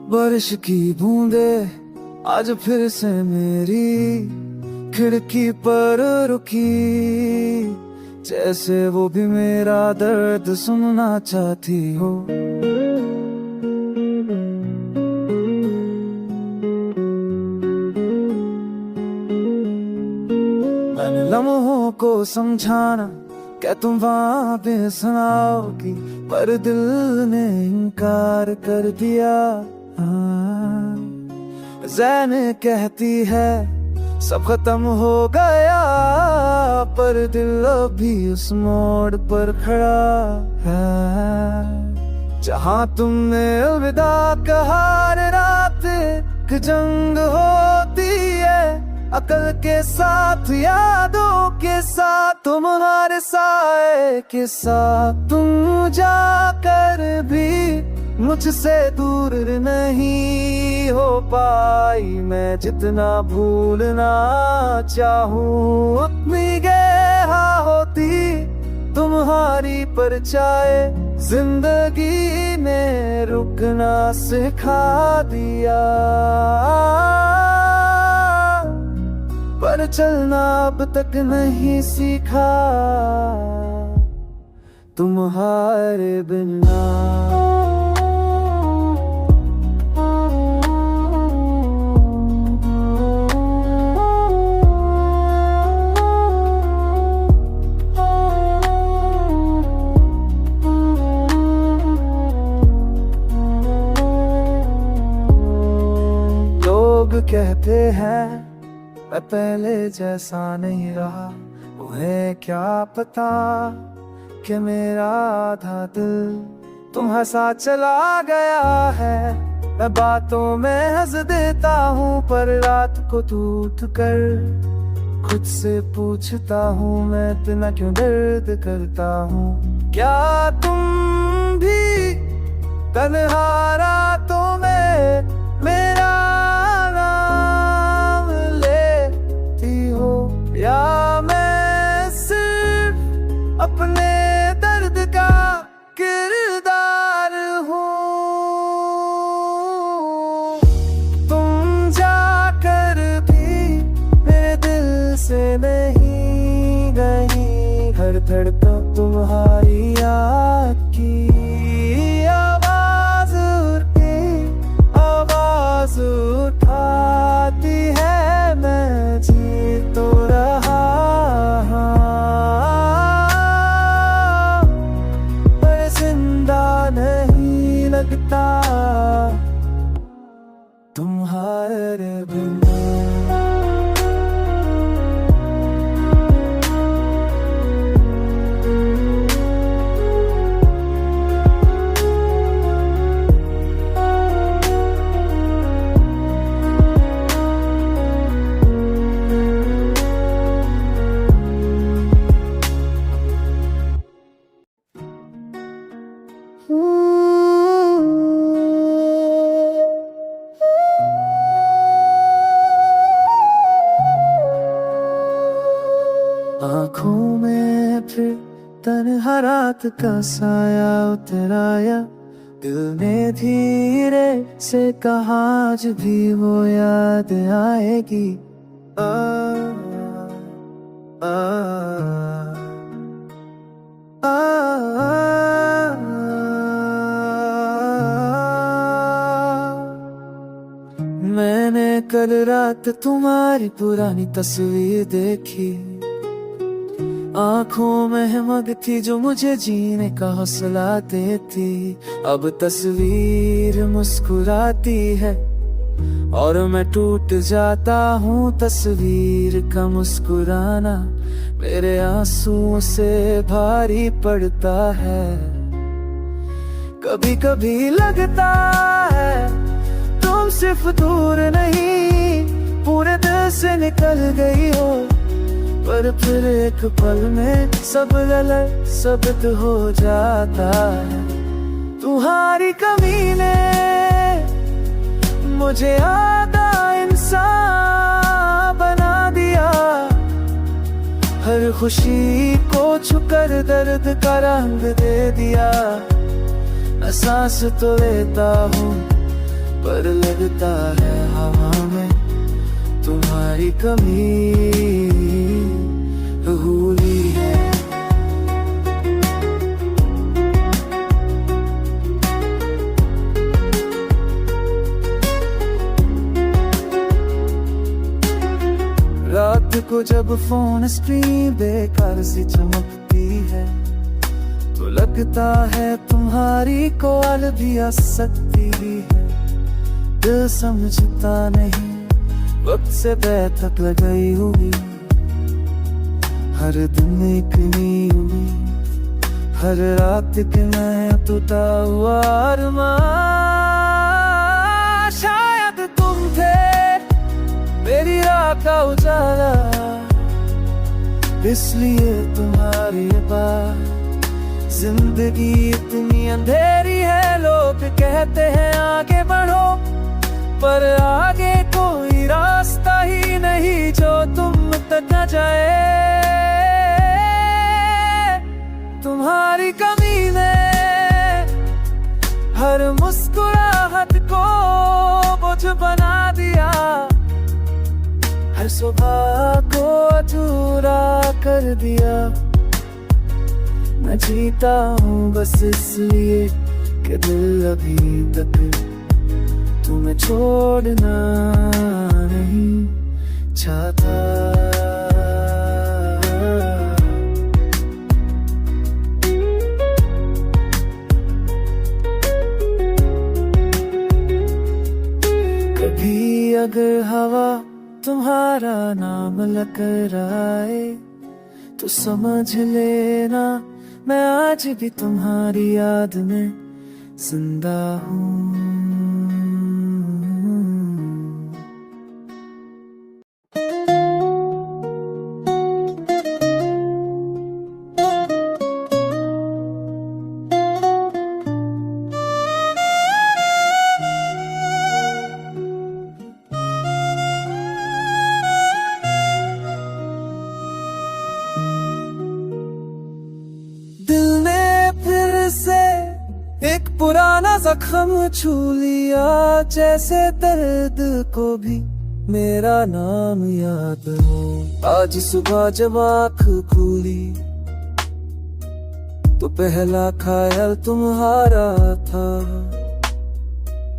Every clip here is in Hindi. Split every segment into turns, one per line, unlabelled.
बारिश की बूंदे आज फिर से मेरी खिड़की पर रुकी, जैसे वो भी मेरा दर्द सुनना चाहती हो। मैंने लम्हों को समझाना, क्या तुम वहाँ पे सुनाओगी, पर दिल ने इनकार कर दिया। ज़ैन कहती है सब खत्म हो गया, पर दिल अभी उस मोड़ पर खड़ा है जहाँ तुमने अलविदा कहा। रात की जंग होती है अकल के साथ, यादों के साथ, तुम्हारे साए के साथ। तुम जाकर भी मुझसे दूर नहीं हो पाई, मैं जितना भूलना चाहूं उतनी गहरा होती तुम्हारी परछाई। जिंदगी ने रुकना सिखा दिया, पर चलना अब तक नहीं सीखा तुम्हारे बिना। लोग कहते हैं मैं पहले जैसा नहीं रहा, उन्हें क्या पता कि मेरा आधा दिल तुम्हारे साथ चला गया है। मैं बातों में हंस देता हूँ, पर रात को टूट कर खुद से पूछता हूँ मैं इतना क्यों दर्द करता हूँ। क्या तुम भी तन्हा रातों में मेरा नाम लेती हो, या मैं सिर्फ अपने दर्द का किरदार हूँ। तुम जाकर भी मेरे दिल से नहीं गई, हर धड़कन तुम्हारी याद की आवाज उठाती है। मैं जी तो रहा पर जिंदा नहीं लगता तुम्हारे बिना। आँखों में फिर तन्हा रात का साया उतर आया, दिल ने धीरे से कहा आज भी वो याद आएगी। आ, आ, मैंने कल रात तुम्हारी पुरानी तस्वीर देखी, आँखों में हिम्मत थी जो मुझे जीने का हौसला देती। अब तस्वीर मुस्कुराती है और मैं टूट जाता हूँ। तस्वीर का मुस्कुराना मेरे आंसुओं से भारी पड़ता है। कभी कभी लगता है तुम सिर्फ दूर नहीं पूरे दिल से निकल गई हो, पर फिर एक पल में सब गलत साबित हो जाता है। तुम्हारी कमी ने मुझे आधा इंसान बना दिया, हर खुशी को छुकर दर्द का रंग दे दिया। मैं सांस तो लेता हूँ पर लगता है हवा में तुम्हारी कमी हुई है। रात को जब फोन स्क्रीन बेकार सी चमकती है तो लगता है तुम्हारी कॉल भी आ सकती है। दिल समझता नहीं वक्त से बैठक लगाई हुई, हर दिन एक नई उम्मीद, हर रात के नया टूटा हुआ अरमान। शायद तुम थे मेरी राह का उजाला, इसलिए तुम्हारी बात। जिंदगी इतनी अंधेरी है, लोग कहते हैं आगे बढ़ो, पर आगे कोई रास्ता ही नहीं जो तुम तक न जाए। तुम्हारी कमी ने हर मुस्कुराहट को बोझ बना दिया, हर सुबह को अधूरा कर दिया। मैं जीता हूँ बस इसलिए कि दिल अभी तक तुम्हें छोड़ना नहीं चाहता। कभी अगर हवा तुम्हारा नाम लेकर आए तो समझ लेना मैं आज भी तुम्हारी याद में जिंदा हूँ। एक पुराना जख्म छू लिया, जैसे दर्द को भी मेरा नाम याद हो। आज सुबह जब आँख खुली तो पहला ख्याल तुम्हारा था।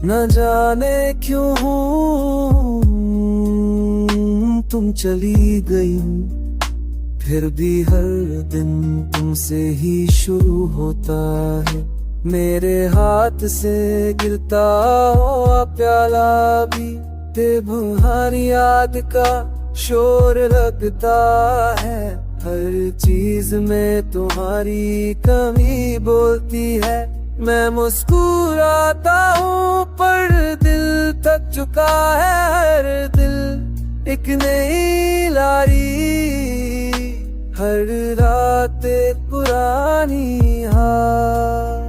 न जाने क्यों तुम चली गई, फिर भी हर दिन तुमसे ही शुरू होता है। मेरे हाथ से गिरता हुआ प्याला भी तुम्हारी याद का शोर लगता है। हर चीज में तुम्हारी कमी बोलती है। मैं मुस्कुराता हूँ पर दिल थक चुका है। हर दिल एक नई लारी, हर रात एक पुरानी हार।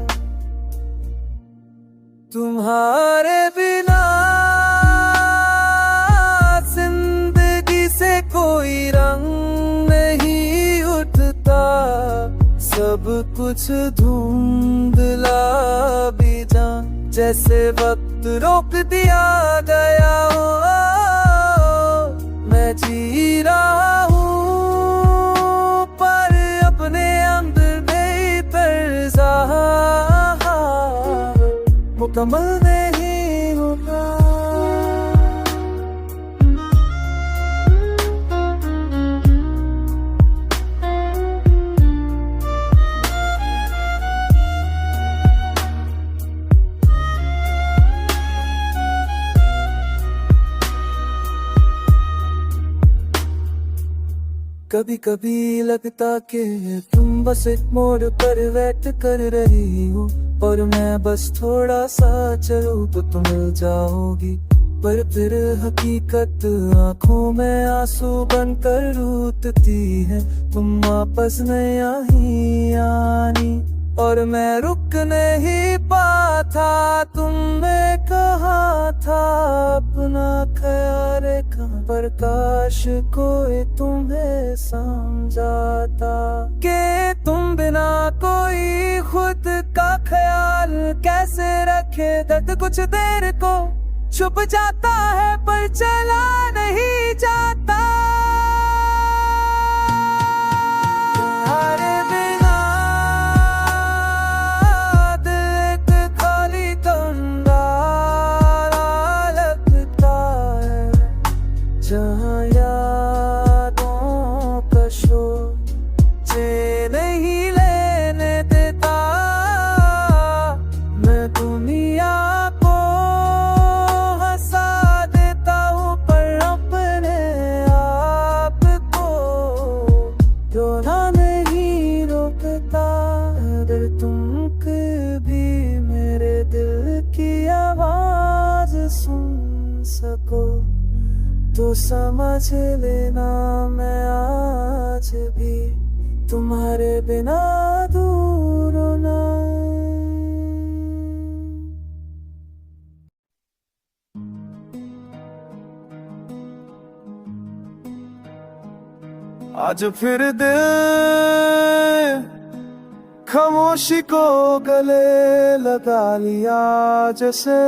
तुम्हारे बिना जिंदगी से कोई रंग नहीं उठता, सब कुछ धुंधला भी जा, जैसे वक्त रोक दिया गया हो। मैं जी रहा हूँ पर अपने अंदर बेहतर मुकम्मल नहीं होगा। कभी कभी लगता कि तुम बस एक मोड़ पर वेट कर रही हो और मैं बस थोड़ा सा चलूं तो तुम मिल जाओगी। पर फिर हकीकत आंखों में आंसू बनकर रूठती है। तुम वापस नहीं आनी और मैं रुक नहीं पाता। तुमने कहा था अपना ख्याल रखा, पर काश कोई तुम्हें समझाता कि तुम बिना कोई खुद का ख्याल कैसे रखे। दर्द कुछ देर को छुप जाता है पर चला नहीं जाता। तुम्हारे बिना दिल एक खाली कंगाला लगता है, जहाँ यादों का शोर नहीं लेने देता। मैं दुनिया को हंसा देता हूँ पर अपने आप को रोना नहीं रोकता। अगर तुम कभी मेरे दिल की आवाज सुन सको तो समझ लेना मैं आज भी तुम्हारे बिना दूर ना। आज फिर दिल खामोशी को गले लगा लिया, जैसे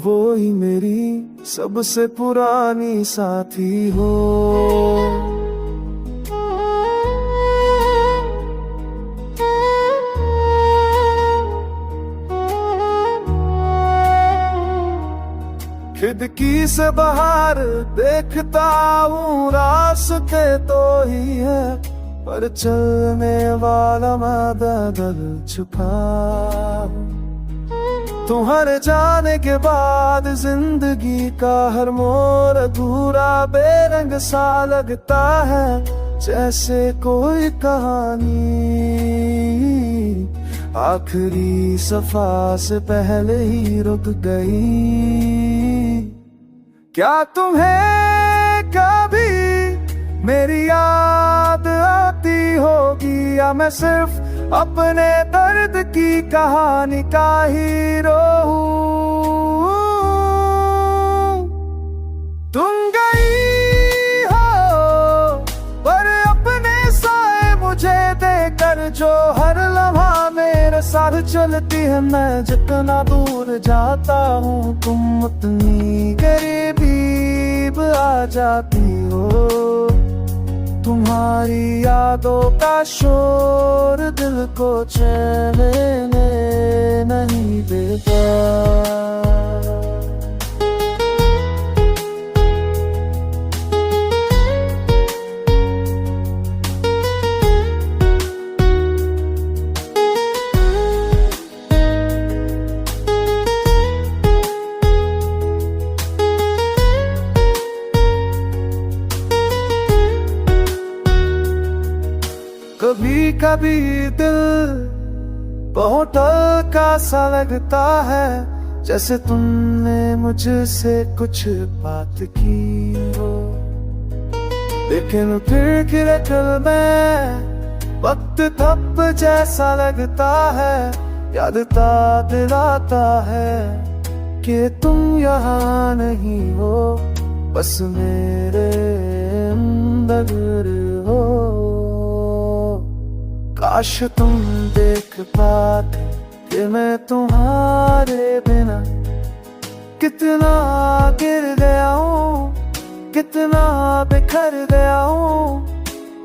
वो ही मेरी सबसे पुरानी साथी हो। खिड़की से बाहर देखता हूँ, रास्ते तो ही है पर चलने वाला मैं बदल चुका हूँ। तुम्हारे जाने के बाद जिंदगी का हर मोड़ अधूरा बेरंग सा लगता है, जैसे कोई कहानी आखिरी सफा से पहले ही रुक गई। क्या तुम्हें कभी मेरी याद आती होगी, या मैं सिर्फ अपने दर्द की कहानी का हीरो हूँ। तुम गई हो पर अपने साए मुझे देकर, जो हर लम्हा मेरे साथ चलती है। मैं जितना दूर जाता हूँ तुम उतनी करीब आ जाती हो। तुम्हारी यादों का शोर दिल को चैन नहीं देता। कभी कभी दिल बहुत हल्का सा लगता है, जैसे तुमने मुझसे कुछ बात की हो। लेकिन फिर गिरे दिल में वक्त थप जैसा लगता है, याद ता दिलाता है कि तुम यहाँ नहीं हो, बस मेरे अंदर हो। काश तुम देख पाते कि मैं तुम्हारे बिना कितना गिर गया हूँ, कितना बिखर गया हूँ।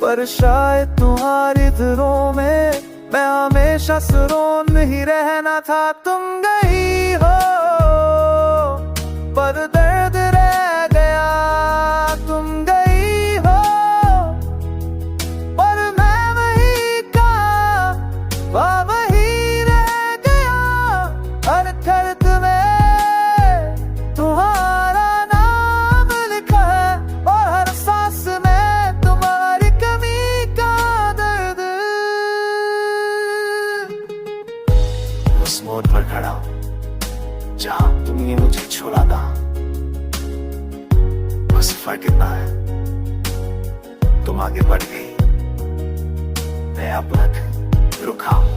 पर शायद तुम्हारी दिलों में मैं हमेशा सुरून ही रहना था। तुम गई हो पर दर्द रह गया, तुम गई हो पर मैं वही का वही रह गया। हर दर्द में तुम्हारा नाम लिखा है और हर सांस में तुम्हारी कमी का दर्द। उस मोड़ पर खड़ा हूं जहां तुमने मुझे छोड़ा था, बस फर्क इतना है तुम आगे बढ़ गई, मैं अब तक रुका हूं।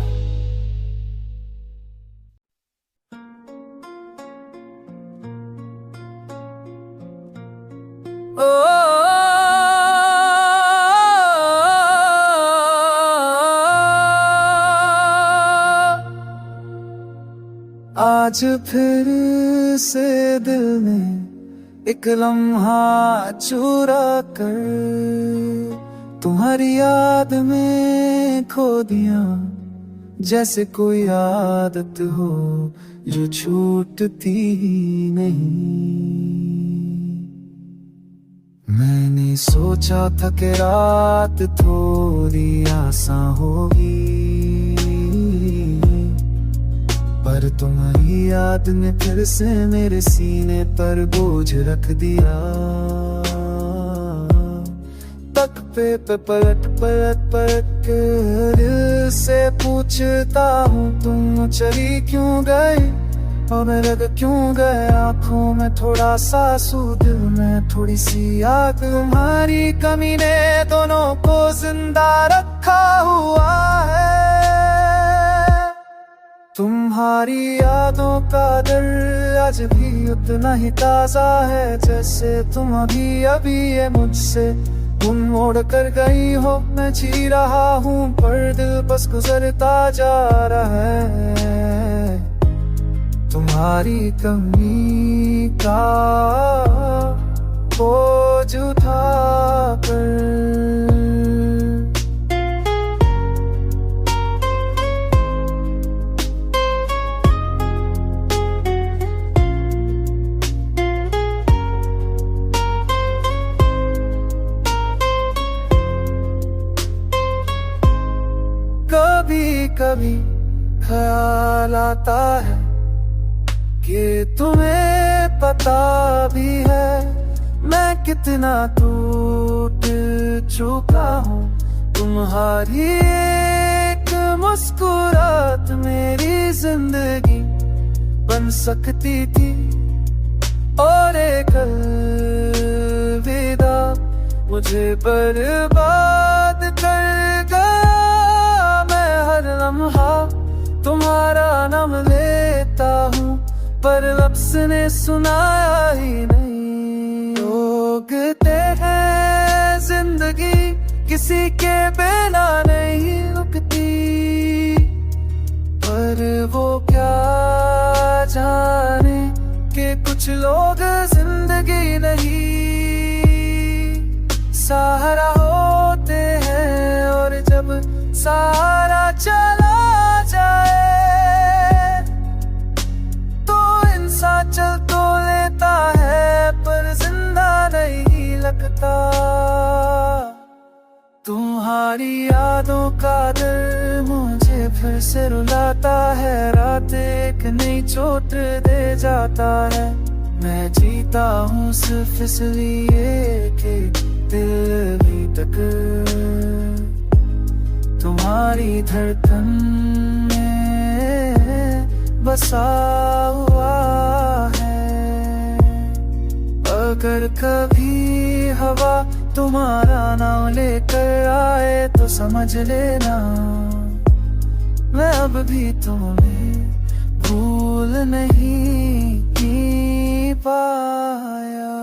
आज आज फिर से दिल ने एक लम्हा चुरा कर तुम्हारी याद में खो दिया, जैसे कोई आदत हो जो छूटती ही नहीं। मैंने सोचा था कि रात थोड़ी आसान होगी, पर तुम्हारी याद ने फिर से मेरे सीने पर बोझ रख दिया। तक पे पलट पलट पलट दिल से पूछता हूँ तुम चली क्यों गई, और मैं लग क्यों गए आँखों में थोड़ा सा आंसू, दिल में थोड़ी सी आग। तुम्हारी कमी ने दोनों को जिंदा रखा हुआ है। तुम्हारी यादों का दर्द आज भी उतना ही ताजा है, जैसे तुम अभी अभी ये मुझसे तुम मोड़ कर गई हो। मैं जी रहा हूँ पर दिल बस गुजरता जा रहा है तुम्हारी कमी का बोझ उठा कर। कभी कभी ख्याल आता है कि तुम्हें पता भी है मैं कितना टूट चुका हूँ। तुम्हारी एक मुस्कुराहट मेरी जिंदगी बन सकती थी, और एक अलविदा मुझे बर्बाद कर गया। मैं हर लम्हा तुम्हारा नाम लेता हूँ, पर लफ्ज़ ने सुनाया ही नहीं। रोकते हैं जिंदगी किसी के बिना नहीं रुकती, पर वो क्या जाने कि कुछ लोग जिंदगी नहीं सहारा होते हैं, और जब सहारा चला जाए चल तो लेता है पर जिंदा नहीं लगता। तुम्हारी यादों का दर्द मुझे फिर से रुलाता है, रात एक नई चोट दे जाता है। मैं जीता हूँ सिर्फ इसलिए कि दिल भी तक तुम्हारी धड़कन में बसा हुआ है। अगर कभी हवा तुम्हारा नाम लेकर आए तो समझ लेना मैं अब भी तुम्हें भूल नहीं पाया।